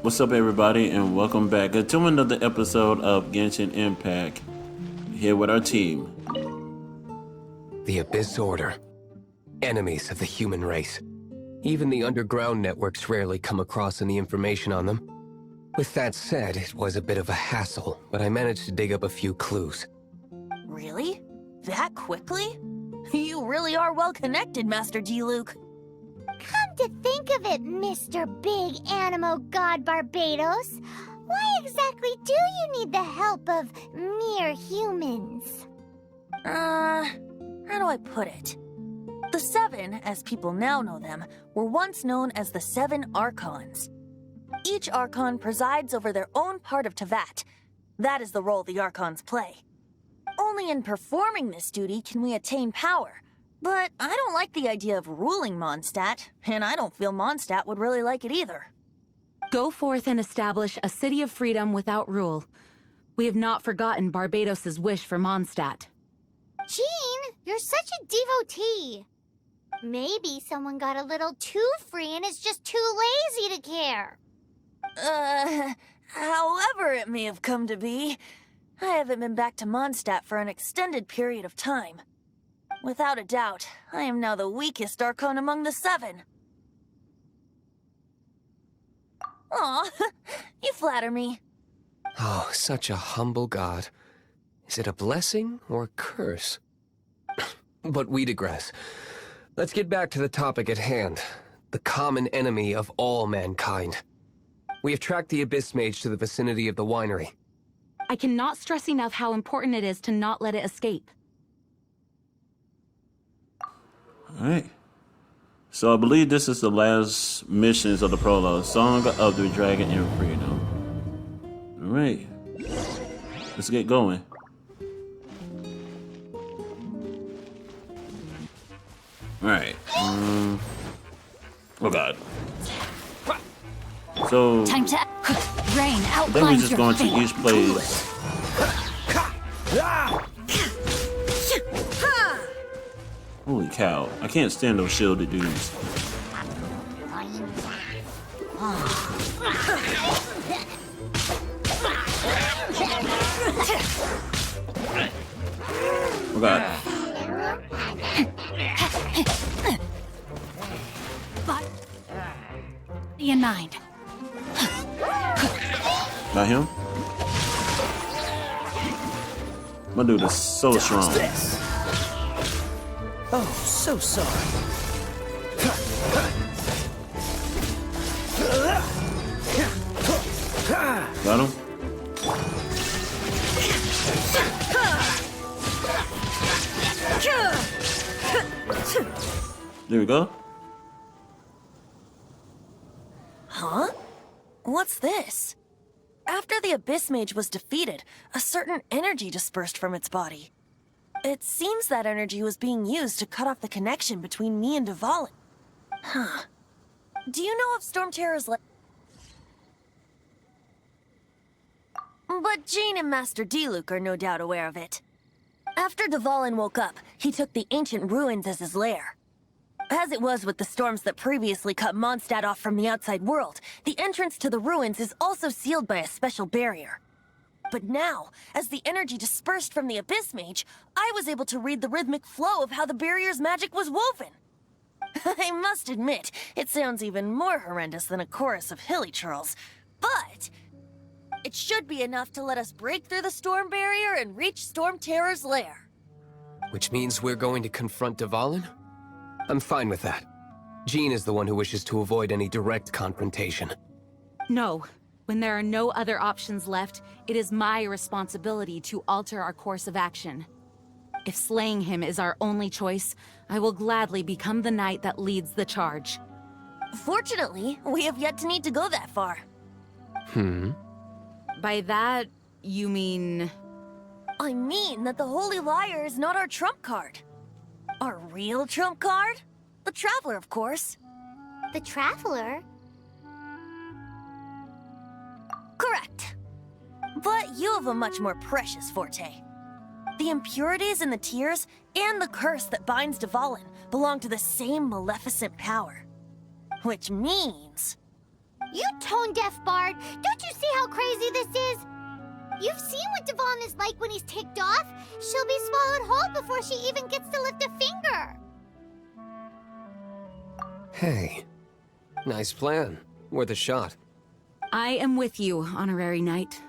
What's up, everybody, and welcome back to another episode of Genshin Impact. Here with our team. The Abyss Order. Enemies of the human race. Even the underground networks rarely come across any information on them. With that said, it was a bit of a hassle, but I managed to dig up a few clues. Really? That quickly? You really are well connected, Master Diluc. Come to think of it, Mr. Big Animo God Barbados, why exactly do you need the help of mere humans? How do I put it? The Seven, as people now know them, were once known as the Seven Archons. Each Archon presides over their own part of Teyvat. That is the role the Archons play. Only in performing this duty can we attain power. But I don't like the idea of ruling Mondstadt, and I don't feel Mondstadt would really like it either. Go forth and establish a city of freedom without rule. We have not forgotten Barbados' wish for Mondstadt. Jean, you're such a devotee. Maybe someone got a little too free and is just too lazy to care. However it may have come to be, I haven't been back to Mondstadt for an extended period of time. Without a doubt, I am now the weakest Archon among the Seven. Aw, you flatter me. Oh, such a humble god. Is it a blessing or a curse? But we digress. Let's get back to the topic at hand. The common enemy of all mankind. We have tracked the Abyss Mage to the vicinity of the winery. I cannot stress enough how important it is to not let it escape. Alright. So I believe this is the last missions of the prologue. Song of the Dragon and Freedom. Alright. Let's get going. Alright. Oh god. So Time to rain I think we're outlines just your going to fate. each place. Holy cow. I can't stand those shielded dudes. Oh god. Be in mind. Not him? My dude is so strong. Oh, so sorry. Got him? There we go. Huh? What's this? After the Abyss Mage was defeated, a certain energy dispersed from its body. It seems that energy was being used to cut off the connection between me and Dvalin. Huh. Do you know if Storm Terror's But Jean and Master Diluc are no doubt aware of it. After Dvalin woke up, he took the ancient ruins as his lair. As it was with the storms that previously cut Mondstadt off from the outside world, the entrance to the ruins is also sealed by a special barrier. But now, as the energy dispersed from the Abyss Mage, I was able to read the rhythmic flow of how the barrier's magic was woven. I must admit, it sounds even more horrendous than a chorus of hilly churls, but it should be enough to let us break through the storm barrier and reach Storm Terror's lair. Which means we're going to confront Dvalin? I'm fine with that. Jean is the one who wishes to avoid any direct confrontation. No. When there are no other options left, it is my responsibility to alter our course of action. If slaying him is our only choice, I will gladly become the knight that leads the charge. Fortunately, we have yet to need to go that far. By that, you mean... I mean that the Holy Liar is not our trump card. Our real trump card? The Traveler, of course. The Traveler? Correct. But you have a much more precious forte. The impurities in the tears and the curse that binds Dvalin belong to the same maleficent power. Which means... You tone-deaf bard, don't you see how crazy this is? You've seen what Dvalin is like when he's ticked off. She'll be swallowed whole before she even gets to lift a finger. Hey, nice plan. Worth a shot. I am with you, Honorary Knight.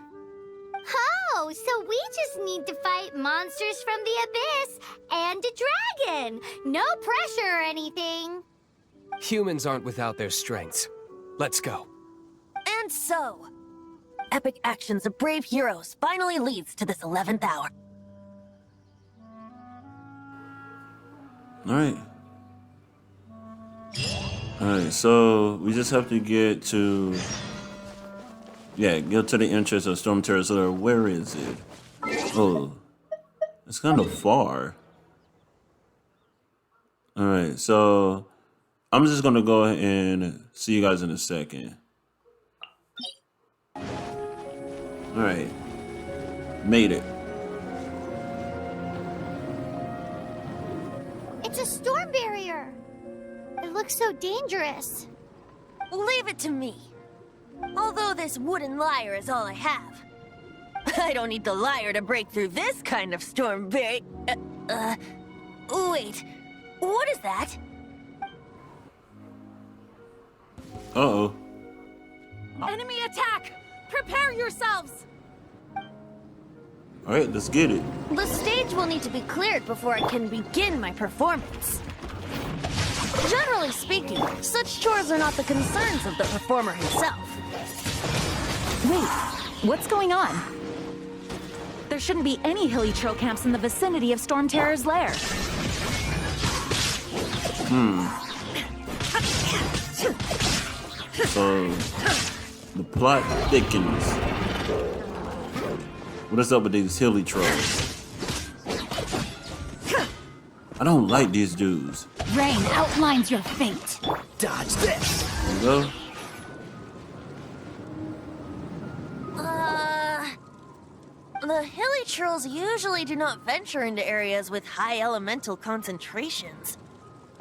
Oh, so we just need to fight monsters from the abyss and a dragon. No pressure or anything. Humans aren't without their strengths. Let's go. And so, epic actions of brave heroes finally leads to this 11th hour. Alright. Alright, so we just have to get to... Yeah, go to the entrance of Storm Terror's Lair. Where is it? Oh, it's kind of far. Alright, so I'm just gonna go ahead and see you guys in a second. Alright, made it. It's a storm barrier. It looks so dangerous. Leave it to me. Although this wooden lyre is all I have. I don't need the lyre to break through this kind of storm barrier. Wait, what is that? Uh-oh. Enemy attack! Prepare yourselves! Alright, let's get it. The stage will need to be cleared before I can begin my performance. Generally speaking, such chores are not the concerns of the performer himself. Wait, what's going on? There shouldn't be any hilly trail camps in the vicinity of Storm Terror's lair. So, the plot thickens. What is up with these hilly trolls? I don't like these dudes. Rain outlines your fate. Dodge this. There you go. The hilly trolls usually do not venture into areas with high elemental concentrations.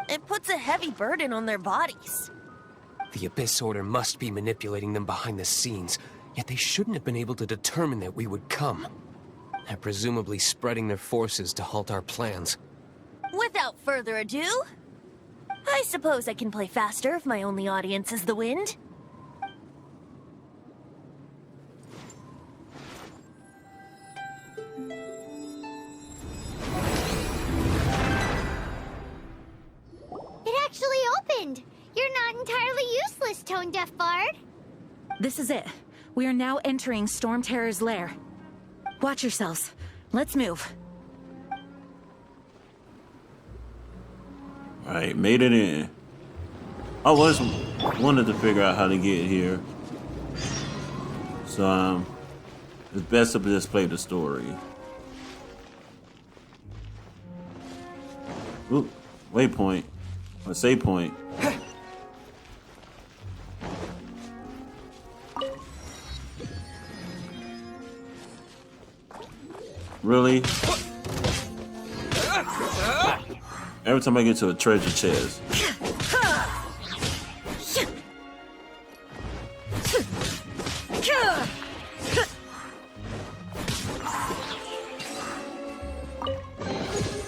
It puts a heavy burden on their bodies. The Abyss Order must be manipulating them behind the scenes, yet they shouldn't have been able to determine that we would come. They're presumably spreading their forces to halt our plans. Without further ado, I suppose I can play faster if my only audience is the wind. It actually opened. You're not entirely useless, tone-deaf bard. This is it. We are now entering Storm Terror's lair. Watch yourselves. Let's move. Alright, made it in. I was wanted to figure out how to get here. So, it's best to just play the story. Ooh, waypoint. Or save point. Really? Every time I get to a treasure chest.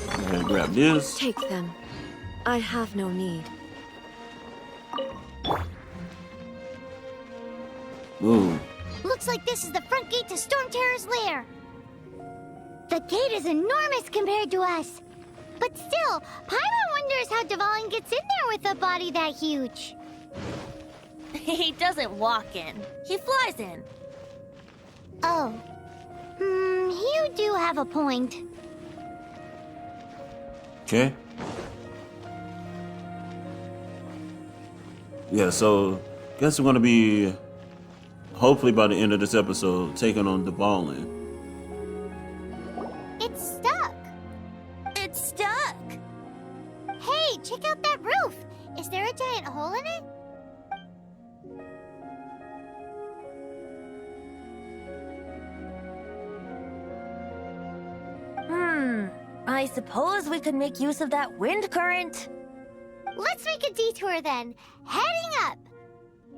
I'm gonna grab this. Take them. I have no need. Ooh. Looks like this is the front gate to Storm Terror's lair. The gate is enormous compared to us. But still, Paimon wonders how Dvalin gets in there with a body that huge. He doesn't walk in. He flies in. Oh. You do have a point. Okay. Yeah, so guess we're gonna be hopefully by the end of this episode taking on Dvalin. It's stuck. It's stuck. Hey, check out that roof. Is there a giant hole in it? I suppose we could make use of that wind current. Let's make a detour then. Heading up.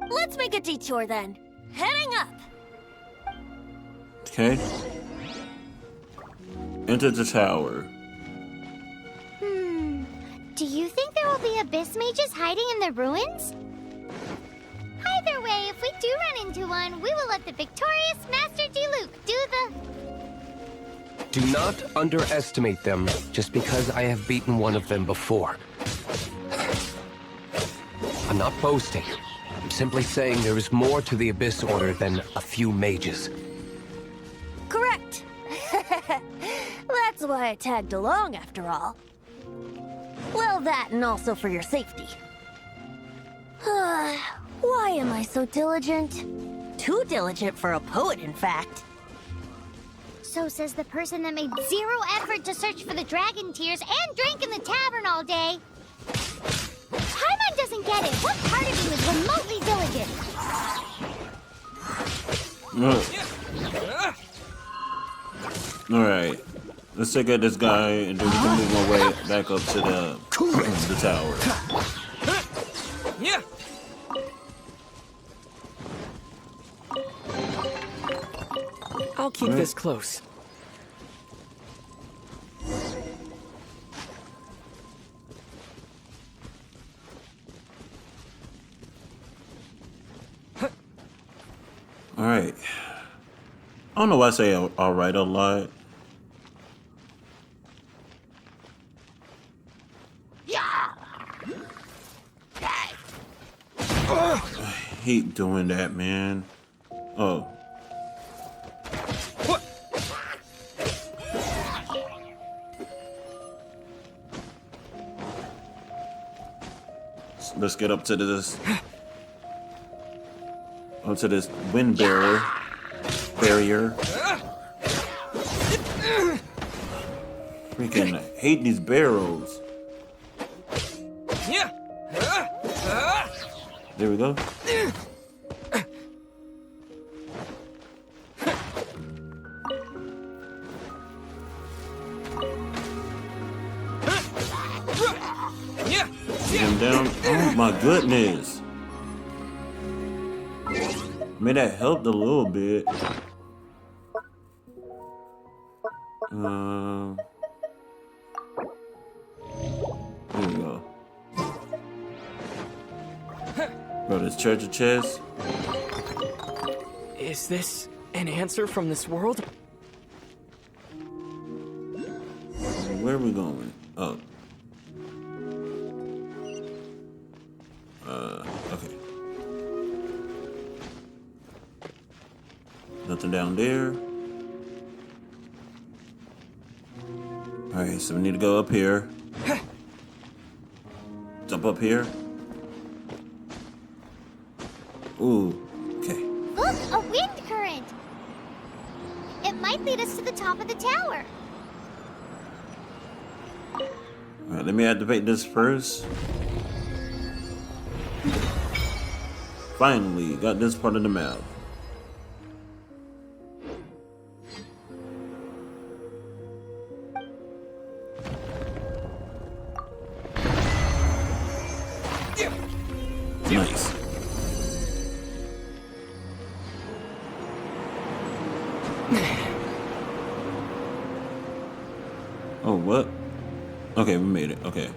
Let's make a detour then. Heading up. Okay. Enter the tower. Do you think there will be abyss mages hiding in the ruins? Either way, if we do run into one, we will let the victorious Master Diluc do the... Do not underestimate them just because I have beaten one of them before. I'm not boasting. I'm simply saying there is more to the Abyss Order than a few mages. Correct. That's why I tagged along after all. Well, that and also for your safety. Why am I so diligent? Too diligent for a poet, in fact. So says the person that made zero effort to search for the dragon tears and drank in the tavern all day. Paimon doesn't get it. What part of you is remotely diligent? Alright. Let's take out this guy and then we can move my way back up to the tower. Yeah. I'll keep this close. Alright. I don't know why I say alright a lot. I hate doing that, man. Oh. Let's get up to this. Up to this wind barrier. Freaking hate these barrels. There we go. Get him down. Oh my goodness. May that helped a little bit. There we go. Bro, this treasure chest. Is this an answer from this world? Where are we going? Oh. Okay. Nothing down there. Alright, so we need to go up here. Jump up here. Ooh, okay. Look, a wind current. It might lead us to the top of the tower. Alright, let me activate this first. Finally, got this part of the map. Nice. Oh, what? Okay, we made it. Okay.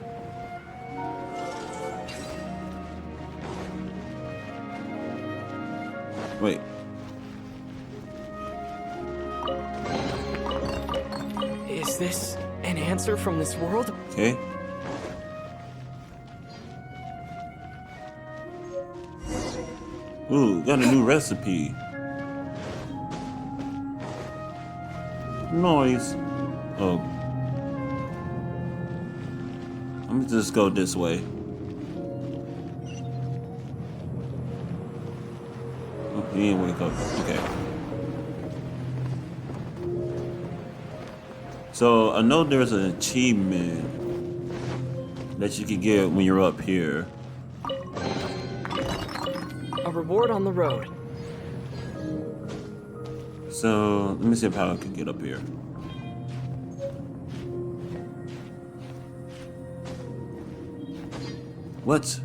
Wait. Is this an answer from this world? Okay. Ooh, got a new recipe. Noise. Oh. Let me just go this way. Oh, he didn't wake up. Okay. So I know there's an achievement that you can get when you're up here. A reward on the road. So let me see how I can get up here. What?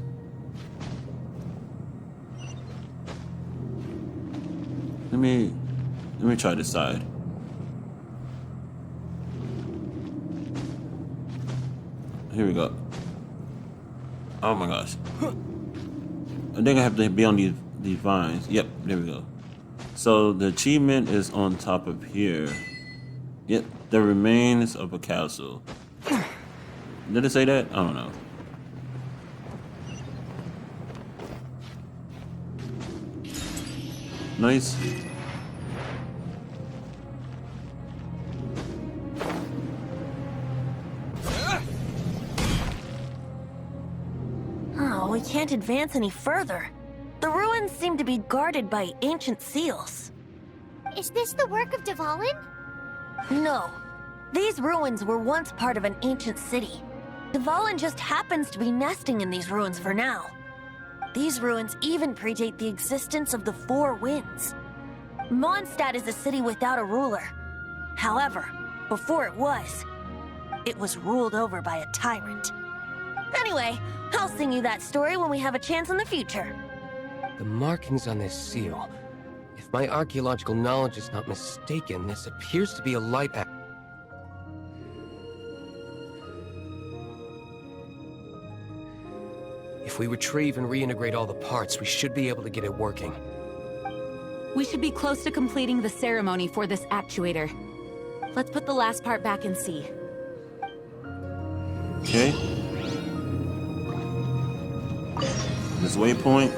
Let me try this side. Here we go. Oh my gosh. I think I have to be on these vines. Yep, there we go. So the achievement is on top of here. Yep, the remains of a castle. Did it say that? I don't know. Nice. Oh, we can't advance any further. The ruins seem to be guarded by ancient seals. Is this the work of Dvalin? No. These ruins were once part of an ancient city. Dvalin just happens to be nesting in these ruins for now. These ruins even predate the existence of the Four Winds. Mondstadt is a city without a ruler. However, before it was ruled over by a tyrant. Anyway, I'll sing you that story when we have a chance in the future. The markings on this seal. If my archaeological knowledge is not mistaken, this appears to be a light act. If we retrieve and reintegrate all the parts, we should be able to get it working. We should be close to completing the ceremony for this actuator. Let's put the last part back and see. Okay. This waypoint.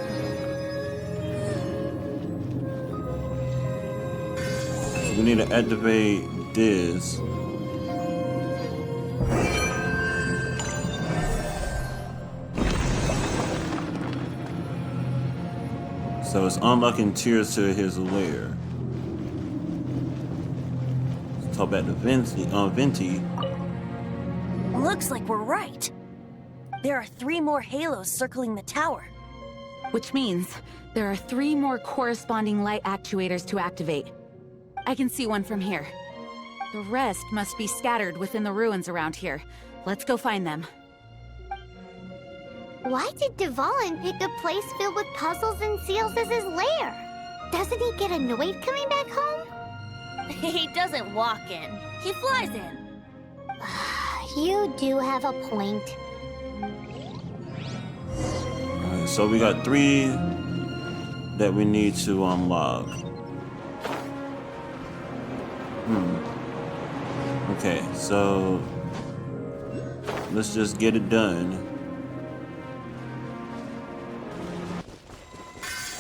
So we need to activate this. So it's unlocking tiers to his lair. Let's talk about the Venti. Looks like we're right. There are 3 more halos circling the tower. Which means there are 3 more corresponding light actuators to activate. I can see one from here. The rest must be scattered within the ruins around here. Let's go find them. Why did Dvalin pick a place filled with puzzles and seals as his lair? Doesn't he get annoyed coming back home? He doesn't walk in. He flies in. You do have a point. Alright, so we got 3 that we need to unlock. Okay, so let's just get it done.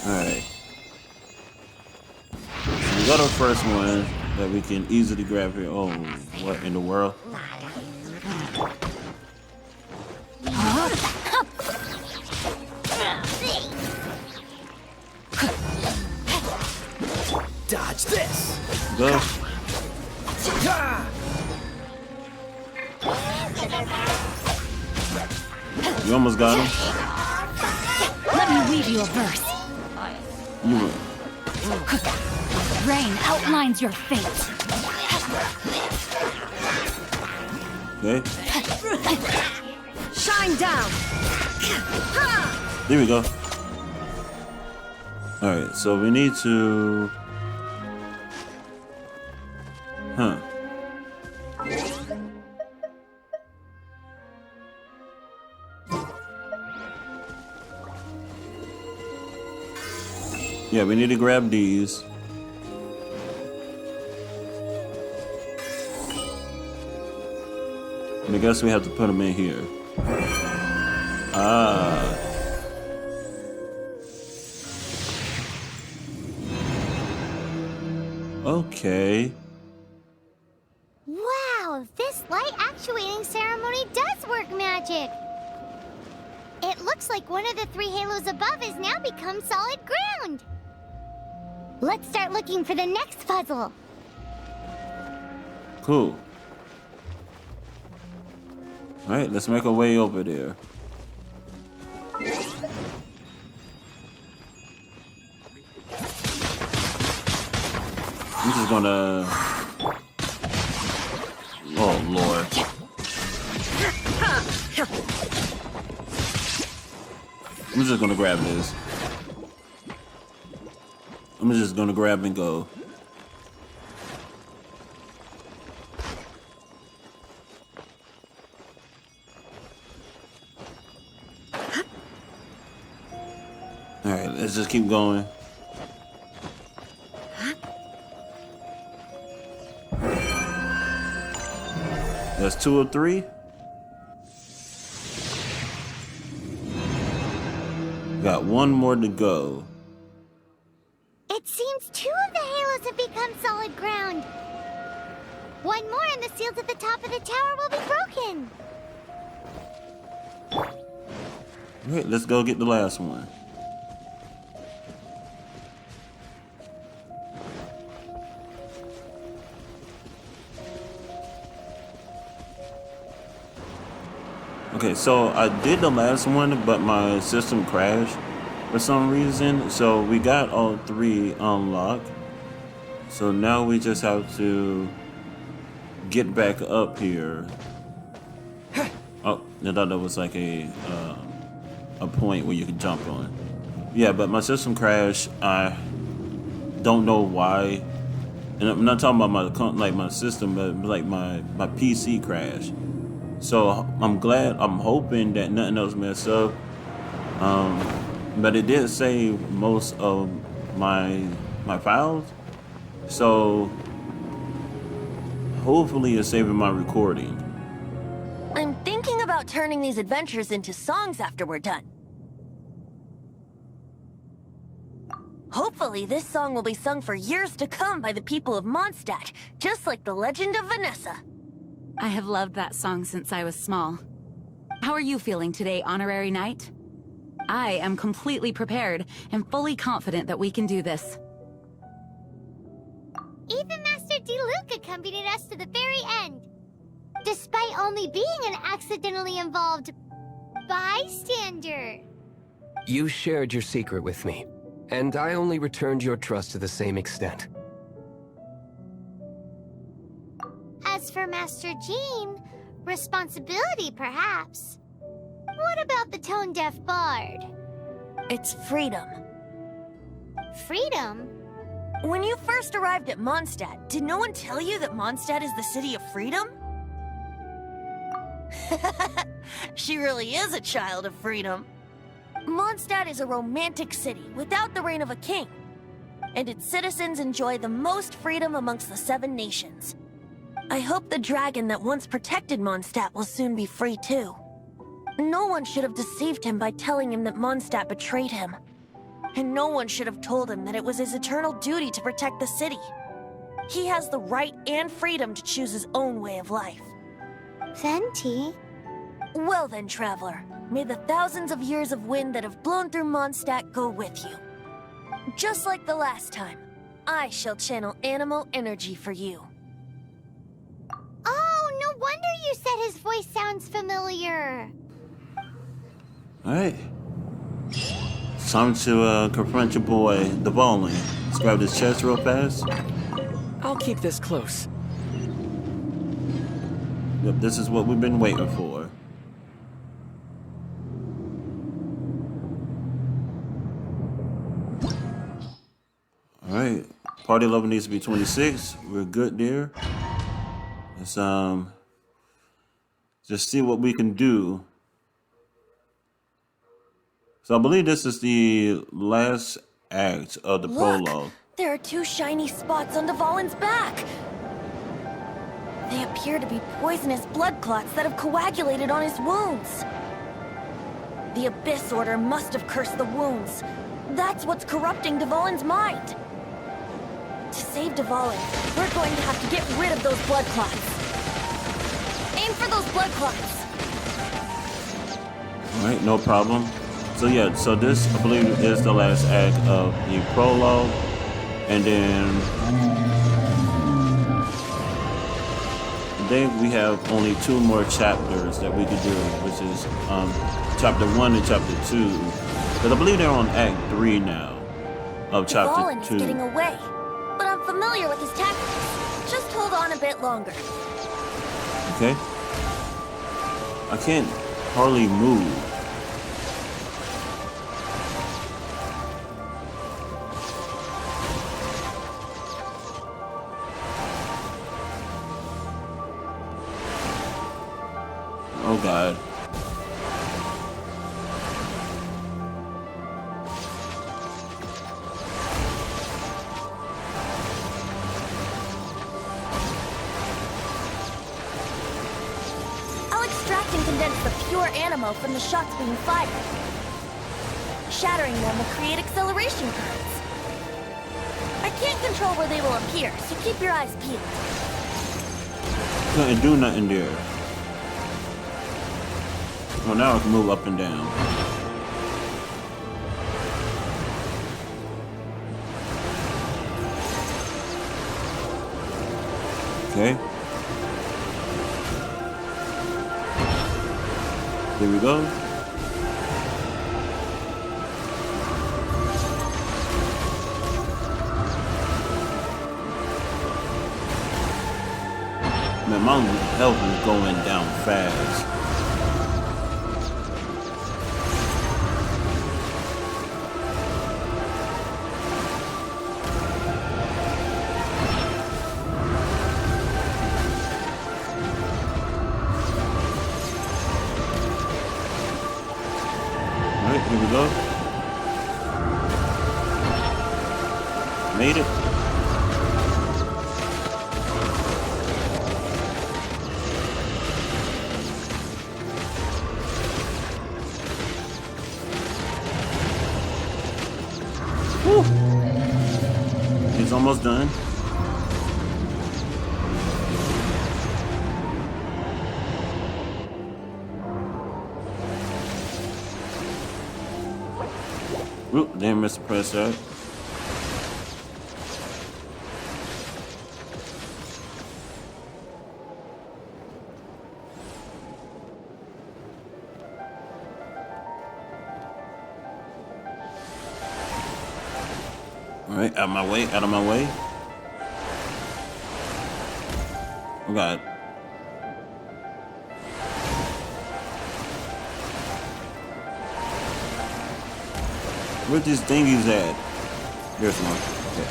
Alright. We got our first one that we can easily grab here. Oh, what in the world? Dodge this! Go. You almost got him. Let me read you a verse. You Rain outlines your fate. okay? Shine down! There we go. Alright, so we need to... Yeah, we need to grab these. And I guess we have to put them in here. Ah. Okay. Wow, this light actuating ceremony does work magic. It looks like one of the 3 halos above has now become solid ground. Let's start looking for the next puzzle. Cool. Alright, let's make our way over there. I'm just gonna... Oh, Lord. I'm just gonna grab this. I'm I'm just gonna grab and go. Alright, let's just keep going. That's 2 of 3. Got one more to go. It seems 2 of the halos have become solid ground. One more and the seals at the top of the tower will be broken. Alright, let's go get the last one. Okay, so I did the last one, but my system crashed for some reason. So we got all 3 unlocked. So now we just have to get back up here. Oh, I thought that was like a point where you can jump on. Yeah, but my system crashed. I don't know why. And I'm not talking about my system, but like my PC crashed. So I'm hoping that nothing else messed up. But it did save most of my files. So hopefully it's saving my recording. I'm thinking about turning these adventures into songs after we're done. Hopefully this song will be sung for years to come by the people of Mondstadt, just like the legend of Vanessa. I have loved that song since I was small. How are you feeling today, Honorary Knight? I am completely prepared and fully confident that we can do this. Even Master Diluc accompanied us to the very end, despite only being an accidentally involved bystander. You shared your secret with me, and I only returned your trust to the same extent. As for Master Jean, responsibility perhaps. What about the tone-deaf bard? It's freedom. Freedom? When you first arrived at Mondstadt, did no one tell you that Mondstadt is the city of freedom? She really is a child of freedom. Mondstadt is a romantic city without the reign of a king, and its citizens enjoy the most freedom amongst the 7 nations. I hope the dragon that once protected Mondstadt will soon be free too. No one should have deceived him by telling him that Mondstadt betrayed him. And no one should have told him that it was his eternal duty to protect the city. He has the right and freedom to choose his own way of life. Venti? Well then, traveler, may the thousands of years of wind that have blown through Mondstadt go with you. Just like the last time, I shall channel animal energy for you. Oh, no wonder you said his voice sounds familiar. Alright. It's time to confront your boy, Dvalin. Let's grab his chest real fast. I'll keep this close. Yep, this is what we've been waiting for. Alright. Party level needs to be 26. We're good there. Let's just see what we can do. So I believe this is the last act of the prologue. There are 2 shiny spots on Dvalin's back. They appear to be poisonous blood clots that have coagulated on his wounds. The Abyss Order must have cursed the wounds. That's what's corrupting Dvalin's mind. To save Dvalin, we're going to have to get rid of those blood clots. Aim for those blood clots. Alright, no problem. So yeah, so this, I believe, is the last act of the prologue. And then we have only 2 more chapters that we could do, which is chapter 1 and chapter 2. Because I believe they're on act 3 now of chapter Dvalin 2. is getting away, but I'm familiar with his tactics. Just hold on a bit longer. Okay. I can't hardly move. God. I'll extract and condense the pure animo from the shots being fired. Shattering them will create acceleration currents. I can't control where they will appear, so keep your eyes peeled. Couldn't do nothing there. Well, now I can move up and down. Okay. There we go. Man, my health is going down fast. Alright, here we go. Made it. It's almost done. Oop, damn, Mr. Press that. Alright, out of my way, out of my way. Oh God. Where's these dinghies at? There's one. Okay.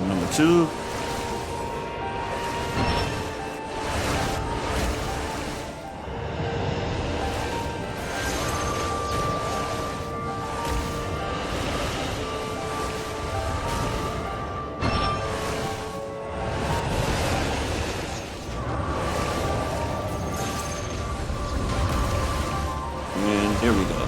Number 2. And there we go.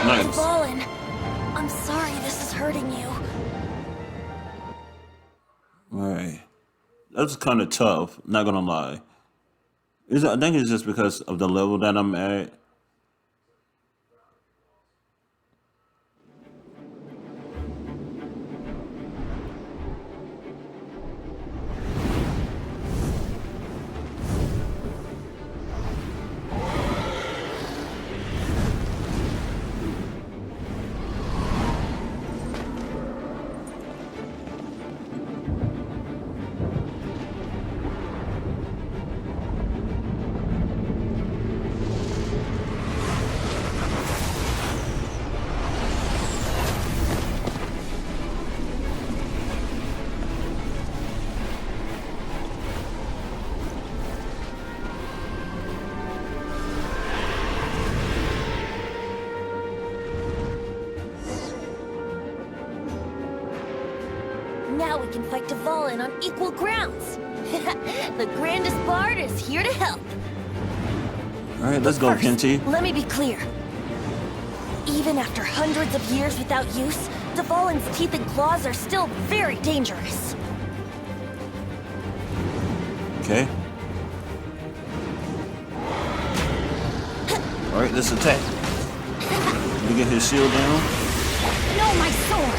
Nice. Dvalin, I'm sorry this is hurting you. Alright. That's kind of tough, not gonna lie. I think it's just because of the level that I'm at. Now we can fight Dvalin on equal grounds. The grandest bard is here to help. Alright, let's go, First, Kenty. let me be clear. Even after hundreds of years without use, Dvalin's teeth and claws are still very dangerous. Okay. Alright, let's attack. Let me get his shield down. No, my sword!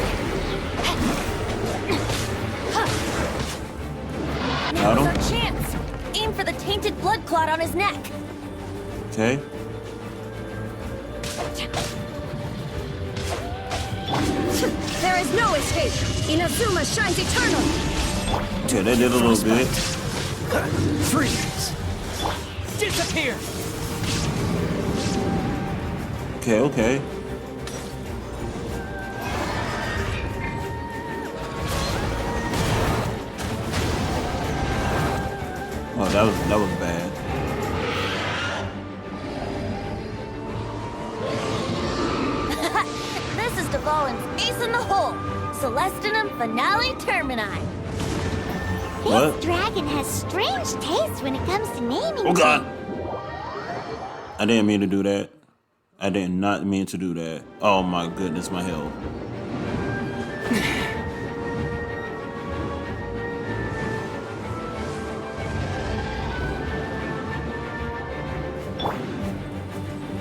Got him. Now's our chance. Aim for the tainted blood clot on his neck. Okay. There is no escape. Inazuma shines eternal. Okay, that did a little bit. Freeze! Disappear! Okay, okay. Oh, that was bad. This is Dvalin's ace in the hole. Celestinum Finale Termini. What? This dragon has strange taste when it comes to naming. Oh God! I didn't mean to do that. I did not mean to do that. Oh my goodness, my health.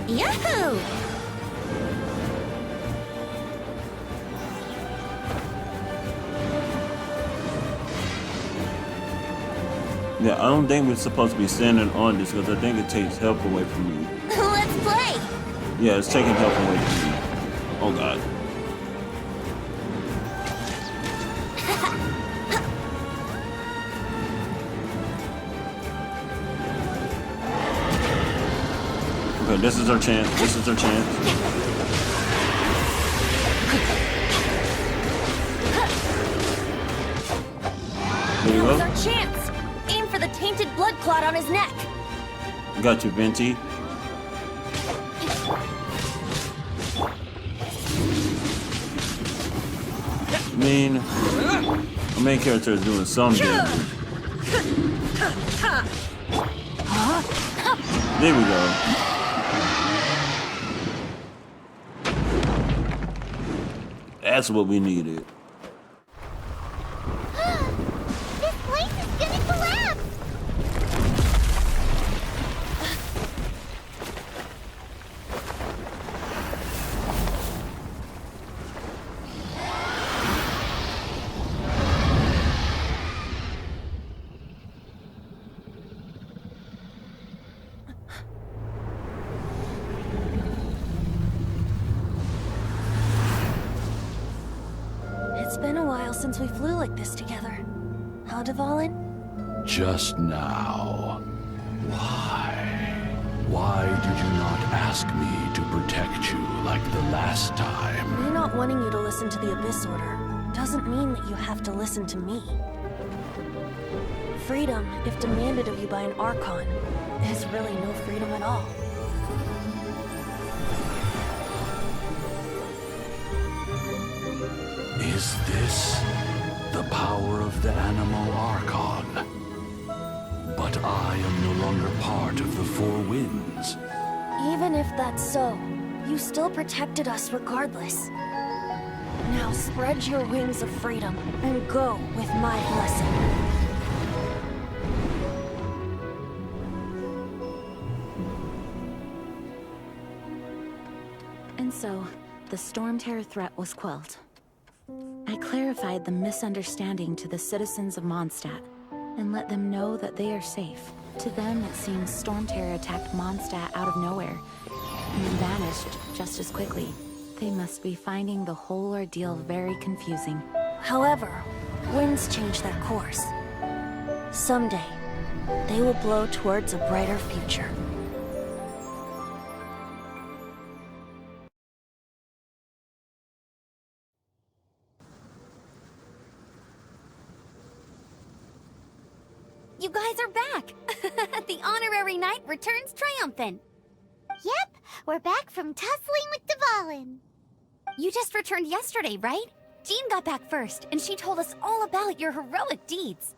Yahoo! Yeah, I don't think we're supposed to be standing on this because I think it takes health away from you. Let's play. Yeah, it's taking health away from you. Oh God. Okay, this is our chance. This is our chance. There you Now's go. our chance. Aim for the tainted blood clot on his neck. Got you, Venti. I mean, our main character is doing some damage. There we go. That's what we needed. This place is gonna collapse. It's been a while since we flew like this together. Huh, Dvalin? Just now. Why? Why did you not ask me to protect you like the last time? Me not wanting you to listen to the Abyss Order doesn't mean that you have to listen to me. Freedom, if demanded of you by an Archon, is really no freedom at all. Is this the power of the Animal Archon? But I am no longer part of the Four Winds. Even if that's so, you still protected us regardless. Now spread your wings of freedom and go with my blessing. And so, the Storm Terror threat was quelled. I clarified the misunderstanding to the citizens of Mondstadt, and let them know that they are safe. To them, it seems Storm Terror attacked Mondstadt out of nowhere, and then vanished just as quickly. They must be finding the whole ordeal very confusing. However, winds change their course. Someday, they will blow towards a brighter future. You guys are back! The honorary knight returns triumphant. Yep, we're back from tussling with Dvalin. You just returned yesterday, right? Jean got back first, and she told us all about your heroic deeds.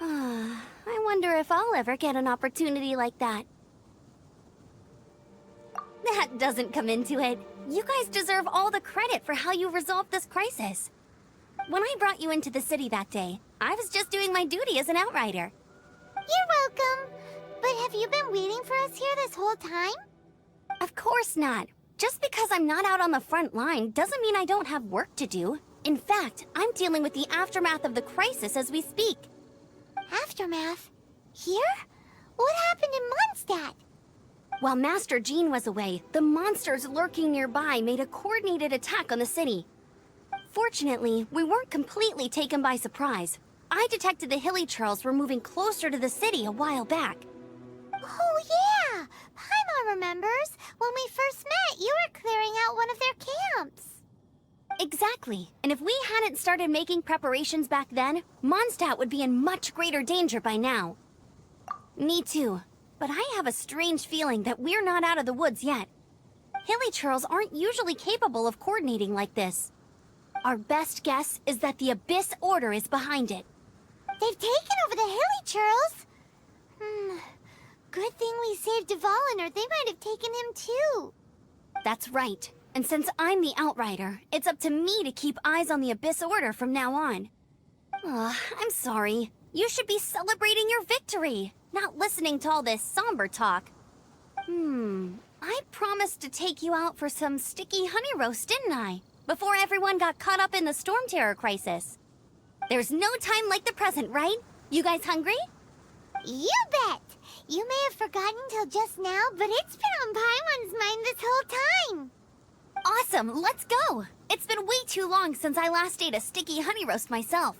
I wonder if I'll ever get an opportunity like that. That doesn't come into it. You guys deserve all the credit for how you resolved this crisis. When I brought you into the city that day, I was just doing my duty as an outrider. You're welcome. But have you been waiting for us here this whole time? Of course not. Just because I'm not out on the front line doesn't mean I don't have work to do. In fact, I'm dealing with the aftermath of the crisis as we speak. Aftermath? aftermath. Here? What happened in Mondstadt? While Master Jean was away, the monsters lurking nearby made a coordinated attack on the city. Fortunately, we weren't completely taken by surprise. I detected the Hilly Churls were moving closer to the city a while back. Oh yeah! Paimon remembers. When we first met, you were clearing out one of their camps. Exactly. And if we hadn't started making preparations back then, Mondstadt would be in much greater danger by now. Me too. But I have a strange feeling that we're not out of the woods yet. Hilly Churls aren't usually capable of coordinating like this. Our best guess is that the Abyss Order is behind it. They've taken over the Hilly Churls. Good thing we saved Dvalin, or they might have taken him too. That's right. And since I'm the Outrider, it's up to me to keep eyes on the Abyss Order from now on. I'm sorry. You should be celebrating your victory, not listening to all this somber talk. I promised to take you out for some sticky honey roast, didn't I? Before everyone got caught up in the Storm Terror crisis. There's no time like the present, right? You guys hungry? You bet! You may have forgotten till just now, but it's been on Paimon's mind this whole time. Awesome, let's go! It's been way too long since I last ate a sticky honey roast myself.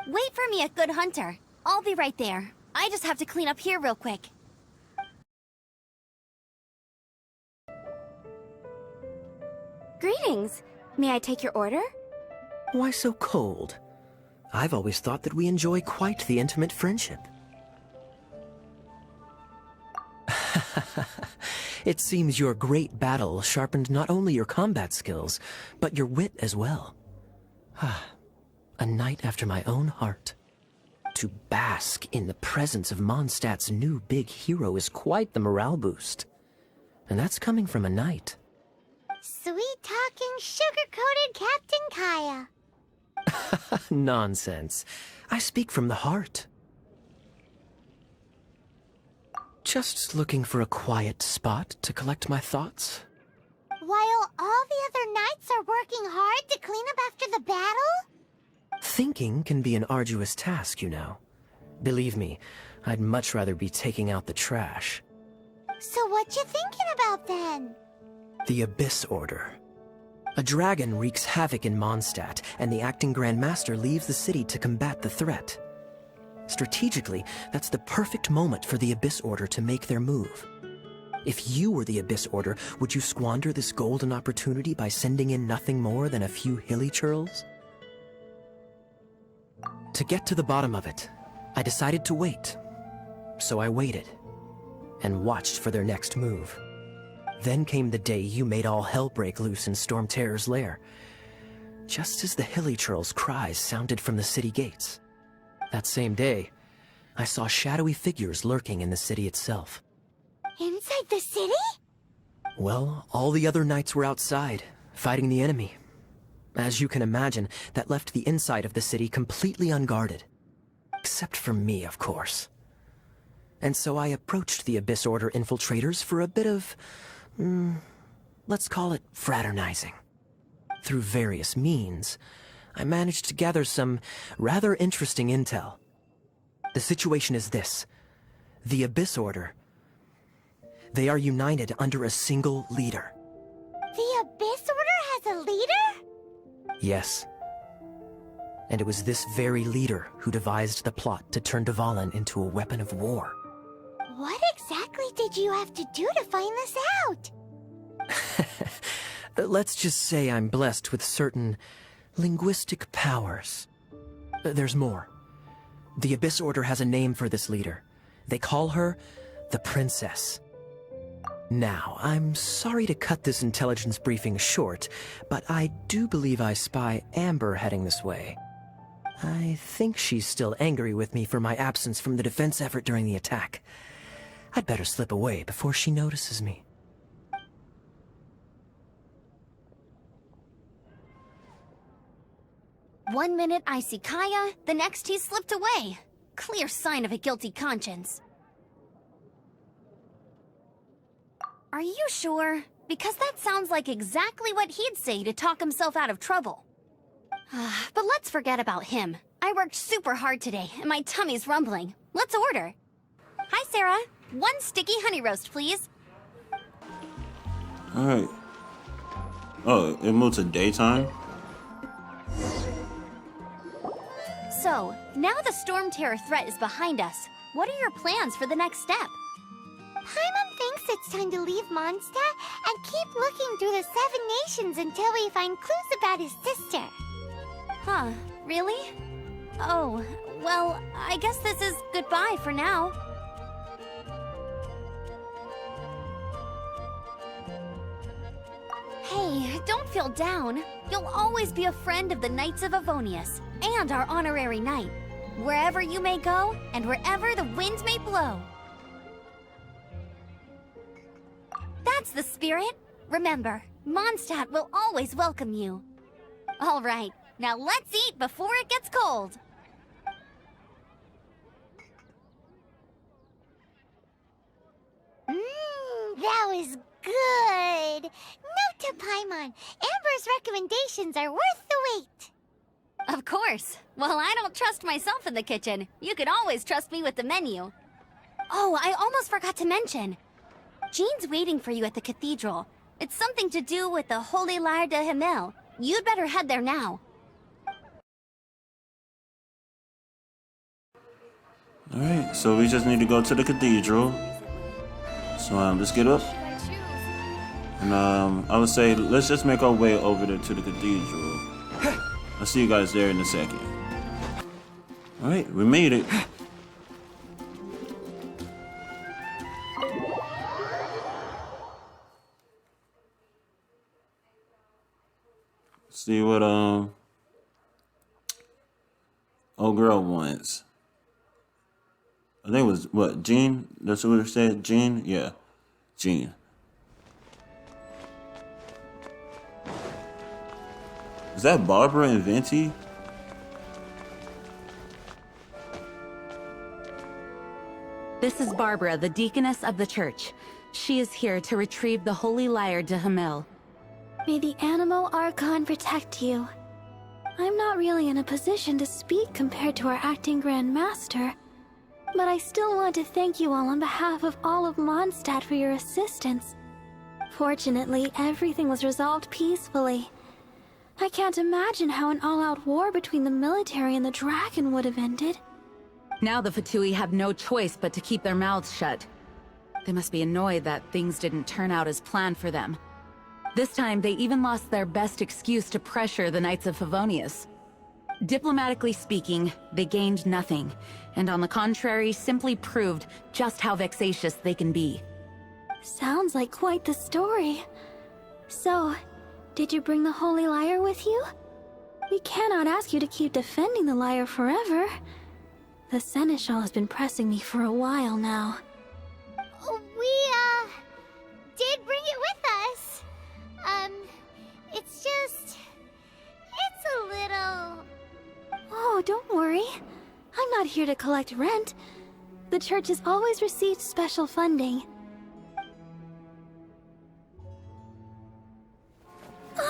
Wait for me at Good Hunter. I'll be right there. I just have to clean up here real quick. Greetings. May I take your order? Why so cold? I've always thought that we enjoy quite the intimate friendship. It seems your great battle sharpened not only your combat skills, but your wit as well. A knight after my own heart. To bask in the presence of Mondstadt's new big hero is quite the morale boost. And that's coming from a knight. Sweet-talking, sugar-coated Captain Kaya. Nonsense. I speak from the heart. Just looking for a quiet spot to collect my thoughts. While all the other knights are working hard to clean up after the battle? Thinking can be an arduous task, you know. Believe me, I'd much rather be taking out the trash. So what you thinking about then? The Abyss Order. A dragon wreaks havoc in Mondstadt, and the acting Grand Master leaves the city to combat the threat. Strategically, that's the perfect moment for the Abyss Order to make their move. If you were the Abyss Order, would you squander this golden opportunity by sending in nothing more than a few Hilly Churls? To get to the bottom of it, I decided to wait. So I waited, and watched for their next move. Then came the day you made all hell break loose in Storm Terror's lair, just as the Hilly Churls' cries sounded from the city gates. That same day, I saw shadowy figures lurking in the city itself. Inside the city? Well, all the other knights were outside, fighting the enemy. As you can imagine, that left the inside of the city completely unguarded. Except for me, of course. And so I approached the Abyss Order infiltrators for a bit of, let's call it fraternizing. Through various means, I managed to gather some rather interesting intel. The situation is this. The Abyss Order, they are united under a single leader. The Abyss Order has a leader? Yes. And it was this very leader who devised the plot to turn Dvalin into a weapon of war. What exactly did you have to do to find this out? Let's just say I'm blessed with certain linguistic powers. There's more. The Abyss Order has a name for this leader. They call her the Princess. Now, I'm sorry to cut this intelligence briefing short, but I do believe I spy Amber heading this way. I think she's still angry with me for my absence from the defense effort during the attack. I'd better slip away before she notices me. One minute I see Kaya, the next he slipped away. Clear sign of a guilty conscience. Are you sure? Because that sounds like exactly what he'd say to talk himself out of trouble. But let's forget about him. I worked super hard today, and my tummy's rumbling. Let's order. Hi, Sarah. 1 sticky honey roast, please. Alright. Oh, it moved to daytime? So, now the Storm Terror threat is behind us. What are your plans for the next step? Paimon thinks it's time to leave Mondstadt and keep looking through the 7 nations until we find clues about his sister. Huh, really? Oh, well, I guess this is goodbye for now. Hey, don't feel down. You'll always be a friend of the Knights of Avonius, and our honorary knight. Wherever you may go, and wherever the wind may blow. That's the spirit. Remember, Mondstadt will always welcome you. All right, now let's eat before it gets cold. That was good. Note to Paimon, Amber's recommendations are worth the wait. Of course. Well, I don't trust myself in the kitchen. You can always trust me with the menu. Oh, I almost forgot to mention. Jean's waiting for you at the cathedral. It's something to do with the Holy Lyre de Himmel. You'd better head there now. Alright, so we just need to go to the cathedral. So let's get up. And I would say let's just make our way over there to the cathedral. I'll see you guys there in a second. Alright, we made it. See what old girl wants. I think it was what, Jean? That's what it said, Jean? Yeah, Jean. Is that Barbara and Venti? This is Barbara, the deaconess of the church. She is here to retrieve the Holy Lyre de Himmel. May the Animo Archon protect you. I'm not really in a position to speak compared to our acting Grand Master, but I still want to thank you all on behalf of all of Mondstadt for your assistance. Fortunately, everything was resolved peacefully. I can't imagine how an all-out war between the military and the dragon would have ended. Now the Fatui have no choice but to keep their mouths shut. They must be annoyed that things didn't turn out as planned for them. This time, they even lost their best excuse to pressure the Knights of Favonius. Diplomatically speaking, they gained nothing, and on the contrary, simply proved just how vexatious they can be. Sounds like quite the story. So, did you bring the Holy Lyre with you? We cannot ask you to keep defending the lyre forever. The Seneschal has been pressing me for a while now. We, did bring it with us. It's just... it's a little... Oh, don't worry. I'm not here to collect rent. The church has always received special funding. The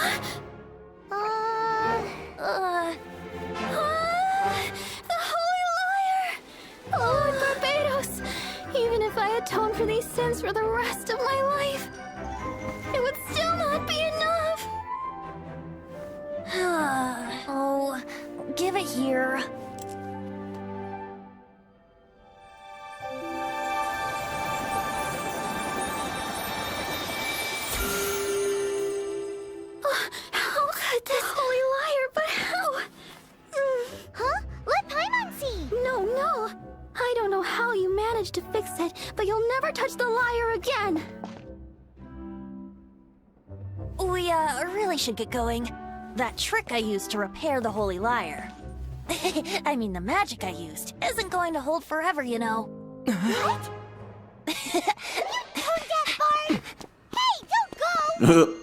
Holy Lyre! Lord Barbados! Even if I atone for these sins for the rest of my life, it would still not be enough! Oh, give it here. How could this Holy Lyre, but how? Huh? Let Paimon see! No. I don't know how you managed to fix it, but you'll never touch the lyre again! We, really should get going. That trick I used to repair the Holy Lyre. I mean, the magic I used isn't going to hold forever, you know. What? You tone-deaf bard! Hey, don't go!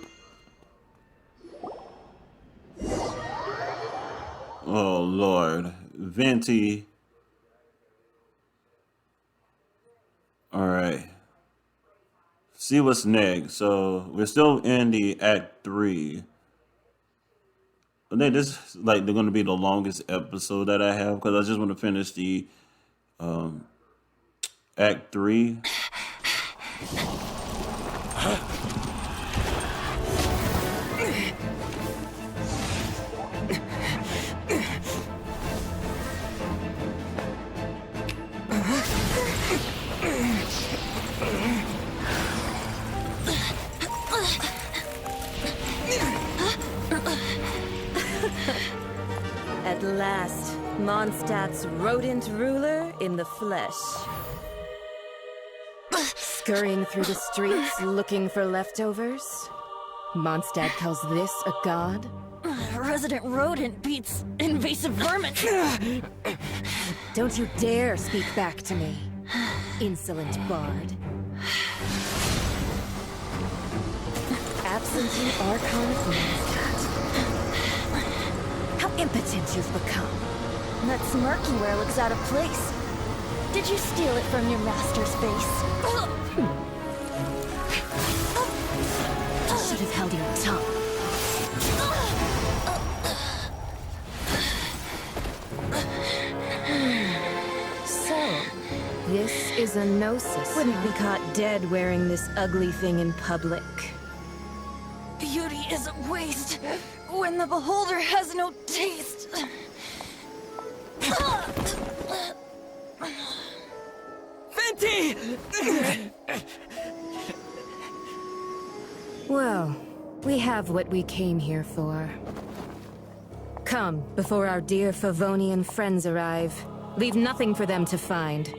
Oh Lord, Venti. All right. See what's next. So we're still in the Act 3. I think this is like they're going to be the longest episode that I have because I just want to finish the Act 3. At last, Mondstadt's rodent ruler in the flesh. Scurrying through the streets looking for leftovers? Mondstadt calls this a god? Resident rodent beats invasive vermin. Don't you dare speak back to me, insolent bard. Absentee Archon of Mondstadt. How impotent you've become. That smirky wear looks out of place. Did you steal it from your master's face? You should have held your tongue. So, this is a gnosis. Wouldn't be caught dead wearing this ugly thing in public. Beauty is a waste when the beholder has no taste. Venti! Well, we have what we came here for. Come, before our dear Favonian friends arrive. Leave nothing for them to find.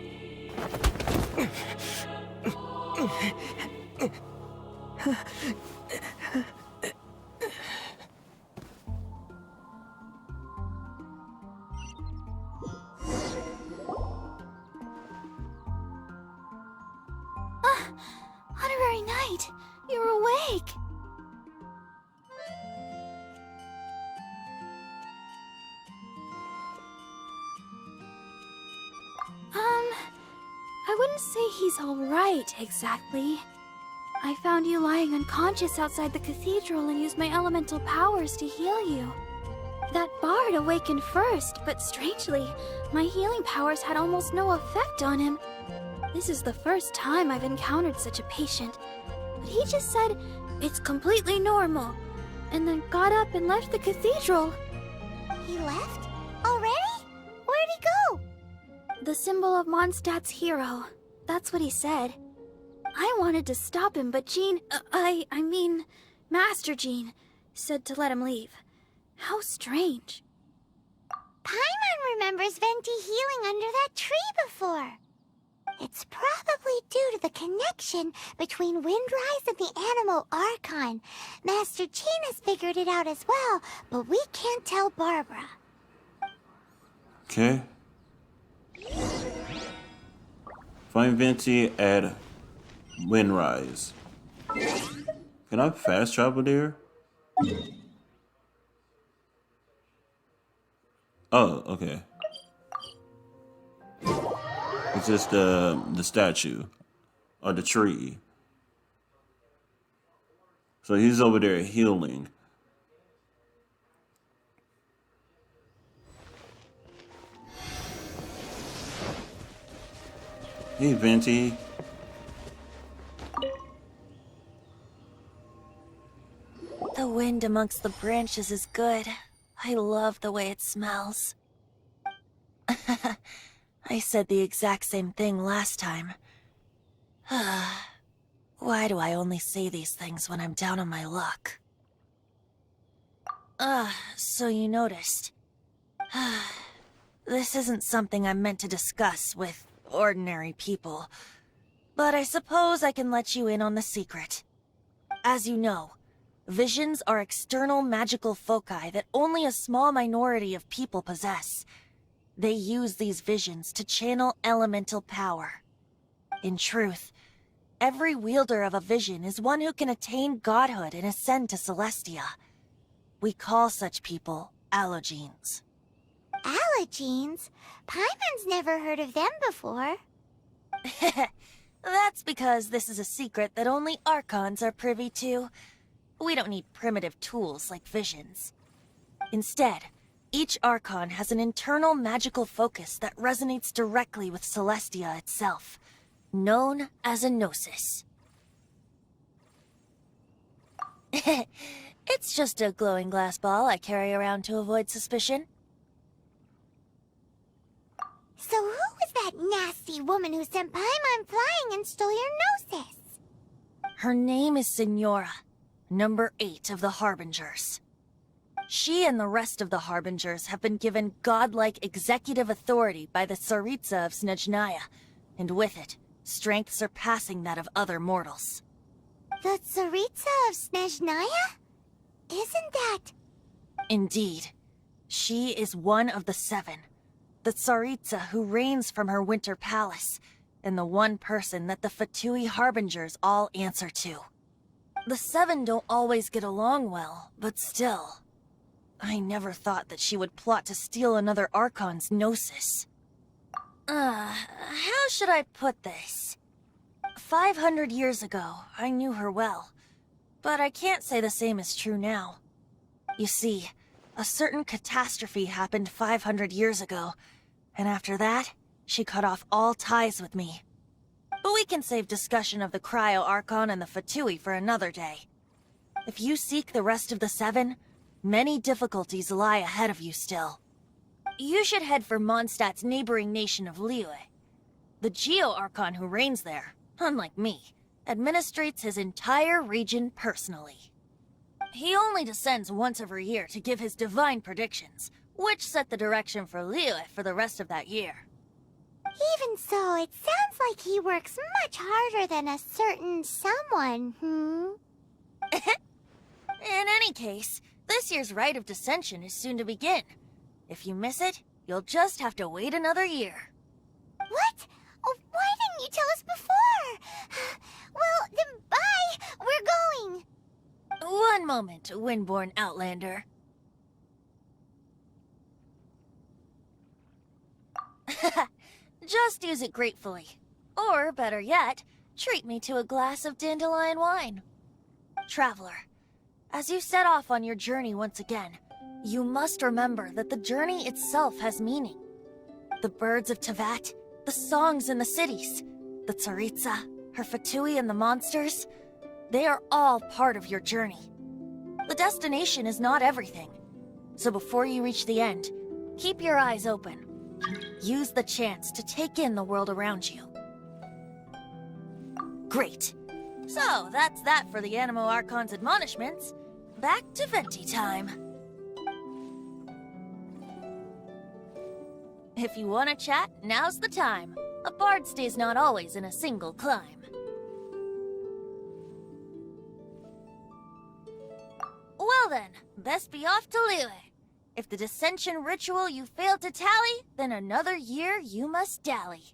Honorary Knight, you're awake. I wouldn't say he's alright, exactly. I found you lying unconscious outside the cathedral and used my elemental powers to heal you. That bard awakened first, but strangely, my healing powers had almost no effect on him. This is the first time I've encountered such a patient. But he just said, it's completely normal, and then got up and left the cathedral. He left? Already? Where'd he go? The symbol of Mondstadt's hero. That's what he said. I wanted to stop him, but Jean, I mean, Master Jean, said to let him leave. How strange. Paimon remembers Venti healing under that tree before. It's probably due to the connection between Windrise and the Animal Archon. Master Jean has figured it out as well, but we can't tell Barbara. Okay. Find Venti at Windrise. Can I fast travel there? Oh, okay. It's just the statue or the tree. So he's over there healing. Hey, Venti. The wind amongst the branches is good. I love the way it smells. I said the exact same thing last time. Why do I only say these things when I'm down on my luck? So you noticed. This isn't something I'm meant to discuss with ordinary people, but I suppose I can let you in on the secret. As you know, visions are external magical foci that only a small minority of people possess. They use these visions to channel elemental power. In truth, every wielder of a vision is one who can attain godhood and ascend to Celestia. We call such people allogenes. Allogenes? Paimon's never heard of them before. That's because this is a secret that only Archons are privy to. We don't need primitive tools like visions. Instead, each Archon has an internal magical focus that resonates directly with Celestia itself, known as a Gnosis. It's just a glowing glass ball I carry around to avoid suspicion. So who was that nasty woman who sent Paimon flying and stole your Gnosis? Her name is Signora, number 8 of the Harbingers. She and the rest of the Harbingers have been given godlike executive authority by the Tsaritsa of Snezhnaya, and with it, strength surpassing that of other mortals. The Tsaritsa of Snezhnaya? Isn't that... Indeed. She is one of the 7, the Tsaritsa who reigns from her winter palace, and the one person that the Fatui Harbingers all answer to. The 7 don't always get along well, but still... I never thought that she would plot to steal another Archon's Gnosis. How should I put this? 500 years ago, I knew her well, but I can't say the same is true now. You see, a certain catastrophe happened 500 years ago, and after that, she cut off all ties with me. But we can save discussion of the Cryo Archon and the Fatui for another day. If you seek the rest of the 7, many difficulties lie ahead of you still. You should head for Mondstadt's neighboring nation of Liyue. The Geo-Archon who reigns there, unlike me, administrates his entire region personally. He only descends once every year to give his divine predictions, which set the direction for Liyue for the rest of that year. Even so, it sounds like he works much harder than a certain someone, In any case, this year's Rite of Descension is soon to begin. If you miss it, you'll just have to wait another year. What? Oh, why didn't you tell us before? Well, then bye! We're going! One moment, Windborn Outlander. Just use it gratefully. Or, better yet, treat me to a glass of dandelion wine. Traveler, as you set off on your journey once again, you must remember that the journey itself has meaning. The birds of Tevat, the songs in the cities, the Tsaritsa, her Fatui and the monsters, they are all part of your journey. The destination is not everything. So before you reach the end, keep your eyes open. Use the chance to take in the world around you. Great. So, that's that for the Animo Archon's admonishments. Back to Venti time. If you want to chat, now's the time. A bard stays not always in a single climb. Well then, best be off to Liyue. If the Dissension ritual you failed to tally, then another year you must dally.